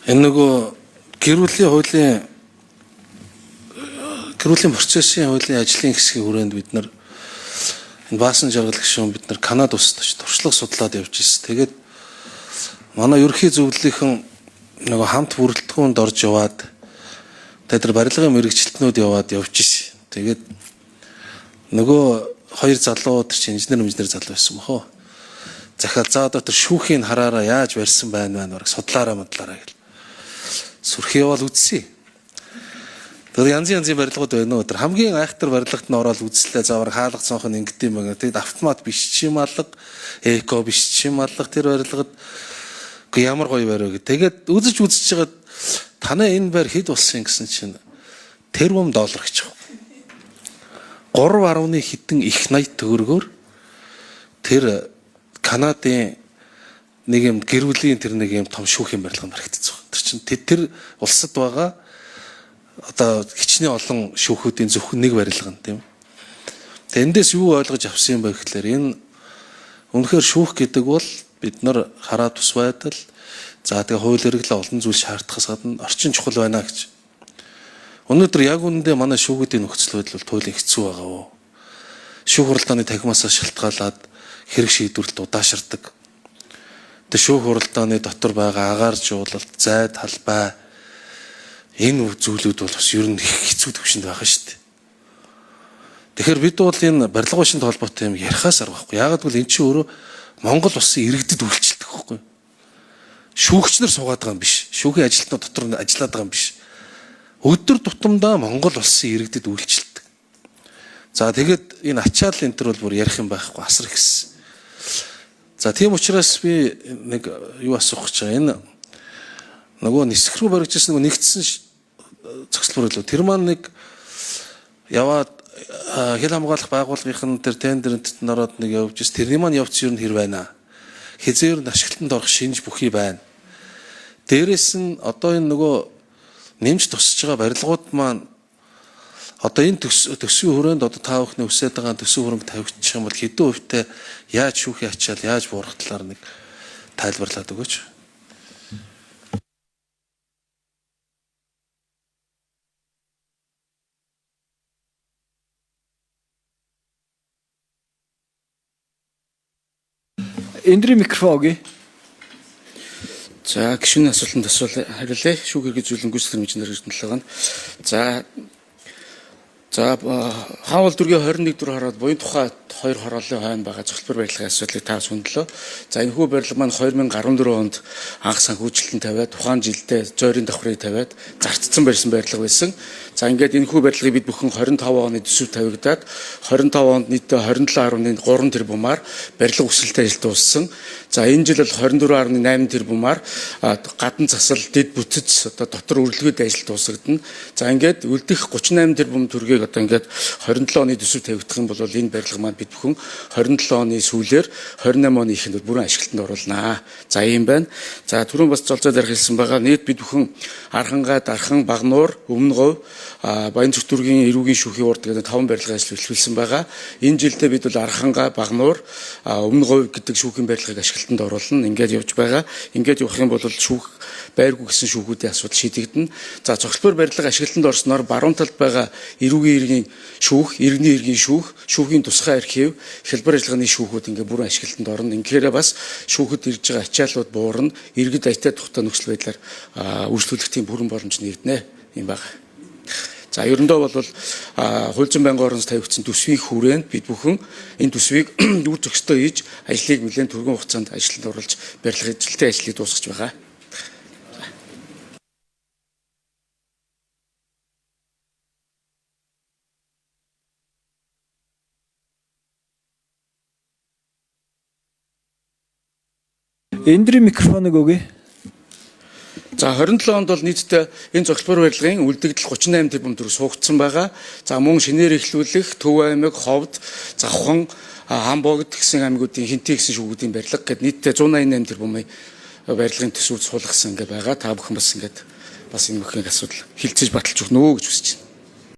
Энэ нөгөө гэр бүлийн процессын хуулийн ажлын хэсгийн хүрээнд бид нар энэ баасан жаргал гишүүн бид нар Канад улсад очиж туршлага судлаад явж ирсэн. Тэгээд манай ерөнхий зөвлөлийнхэн нөгөө хамт бүрэлдэхүүнд орж яваад тэр барилгын мэрэгчлэтнүүд яваад явж ирсэн. Тэгээд нөгөө хоёр залуу тэр чинь инженер залуу байсан бохоо. Захиал за одоо тэр шүүхийн хараараа яаж барьсан байна бараг судлаараа мадлаараа гэл. Сүрхий явал үзсэн. Тэр янзын барилгууд байна уу? Тэр хамгийн айхтар барилгад нь ороод үзлээ. Завар хаалга цонх нь ингэдэм байна. Тэгэд автомат биш чим алга, эко биш чим алга тэр барилгад ямар гоё бариу гэ. Тэгээд үзэж жагаад танаа энэ байр хэд болсон гэсэн чинь $1 гэж байна. 3.1 хэдэн их 80 төгрөгөөр тэр Канадын нэг юм гэр бүлийн тэр нэг юм том шүүхийн барилганд баригдсан. Тэр чинь тэр улсад байгаа одоо хичнээн олон шүүхүүдийн зөвхөн нэг барилга нь тийм. Тэгээ эндээс юу ойлгож авсан юм бэ гэхээр энэ үнэхээр шүүх гэдэг бол бид нар хараа тус байдал за тэгээ хууль эргэлээ олон зүйл шаардахаас гадна орчин чухал байна гэж. Өнөөдөр яг үүндээ манай шүүхүүдийн нөхцөл байдал бол туйлын хэцүү байгаа оо. Шүүх хуралдааны тахимаас шалтгаалаад хэрэг шийдвэрлэлд удаашрдаг. Тэр шүүх хуралдааны дотор байгаа агаар жуулалт, зай талбай энэ зүйлүүд бол бас ер нь их хэцүү төвшөнд байгаа шүү дээ. Тэгэхээр бид бол энэ барилга машинт холбоотой юм ярихаас аргахгүй. Яагаад гэвэл эн чинь өөрөө Монгол улсын иргэдэд үйлчлдэг байхгүй. Шүүгч нар суугаад байгаа юм биш. Шүүхийн ажилтнууд дотор нь ажиллаад байгаа юм биш. Өдөр тутамдаа Монгол улсын иргэдэд үйлчлдэг. За тэгээд энэ ачаал энэ төр бол бүр ярих юм байхгүй асар ихсэн. За тийм учраас би нэг юу асуух гэж байгаа. Энэ нөгөө нисэх рүү баригдсан нөгөө нэгдсэн зохицол бүрэлдэхүүн тэр маань нэг яваад хэл хамгаалах байгууллагын тэр тендерт ороод нэг явж ирс тэрний маань явц ер нь хэр байна. Хизээр нь ашиглалтанд орох шинж бүхий байна. Дээрээс нь одоо энэ нөгөө нэмж тусаж байгаа барилгууд маань одоо энэ төсвийн хүрээнд одоо та бүхний өсөд байгаа төсвийн хөрөнгө тавигдчих юм бол хэдэн хувьтай яаж шүүхийн ачаал яаж буурах талаар нэг тайлбарлаад өгөөч. Эндрийн микрофон өгье. За гишүүний асуултанд хариулъя. Шүүх хэрэг зөвлөн гүйцэтгэх инженер Эрдэнэт байгаа. За хаавал дүргийн 21 дүр хараад буян тухай 2 хорооллын хойно байгаа зөвлөлбөр барилгын асуудлыг та хөндлөө. За энэ хүү барилга маань 2014 онд анх санхүүжилтэн тавиад тухайн жилдээ зойрын давхрыг тавиад зарцсан барьсан барилга байсан. За ингээд энэ хүү барилгыг бид бүхэн 25 оны төсөв тавигдаад 25 онд нийтдээ 27.3 тэрбумаар барилга өсөлтөд ажил дууссан. За энэ жил бол 24.8 тэрбумаар гадна засал дэд бүтэц одоо дотор үргэлгүйд ажил дуусгадана. За ингээд үлдэх 38 тэрбум төгрөгийг одоо ингээд 27 оны төсөв тавигдах юм бол энэ барилга маань бид бүхэн 27 оны сүүлээр 28 оны ихэнд бүрэн ашиглалтанд оруулнаа. За ийм байна. За түрүүн бас золзоод ярих хэлсэн байгаа. Нийт бид бүхэн Архангай, Дархан, Багнуур, Өмнөговь, Баянзүрх дүүргийн эрүүгийн шүүхийн урд гэдэг 5 барилгын ажил эхлүүлсэн байгаа. Энэ жилдээ бид бол Архангай, Багнуур, Өмнөговь гэдэг шүүхийн барилгыг ашиглалтанд оруулна. Ингээд явж байгаа. Ингээд явах юм бол шүүх байргүй гэсэн шүүхүүдийн асуудал шийдэгдэнэ. За цогцлбор барилга ашиглалтанд орсноор баруун талд байгаа эрүүгийн иргэний шүүх, иргэний иргэний шүүх, шүүхийн тусгай архив, хэлбэр ажиллагааны шүүхүүд ингээд бүрэн ашиглалтанд орно. Инхээр бас шүүхэд ирж байгаа ачааллууд буурна. Иргэд аятай тухтай нөхцөл байдлаар үйлчлүүлэх тийм бүрэн боломж нэгднэ. Ийм байна. За ерөндөө бол хуульчин байнгын орноос тавигдсан төсвийн хүрээнд бид бүхэн энэ төсвийг үр зохистой хийж ажлыг нэлээд түргэн хугацаанд ажилд оруулж барилгын эзлэлтэй ажлыг дуусгаж байгаа. Эндрийн микрофоныг өгье. За 27 онд бол нийтдээ энэ зохицбор барилгын үлдэгдэл 38 тэрбум төгрөг суугдсан байгаа. За мөн шинээр эхлүүлэх Төв аймаг, Ховд, Завхан, Хамбогд гэсэн аймагуудын Хинтэй гэсэн шүүгүүдийн барилга гэд нийтдээ 188 тэрбумын барилгын төсвүүд суулгасан ингээд байгаа. Та бүхэн бас ингээд бас энэ бүхний асуудал хилцэж баталж өгнө гэж хүсэж байна.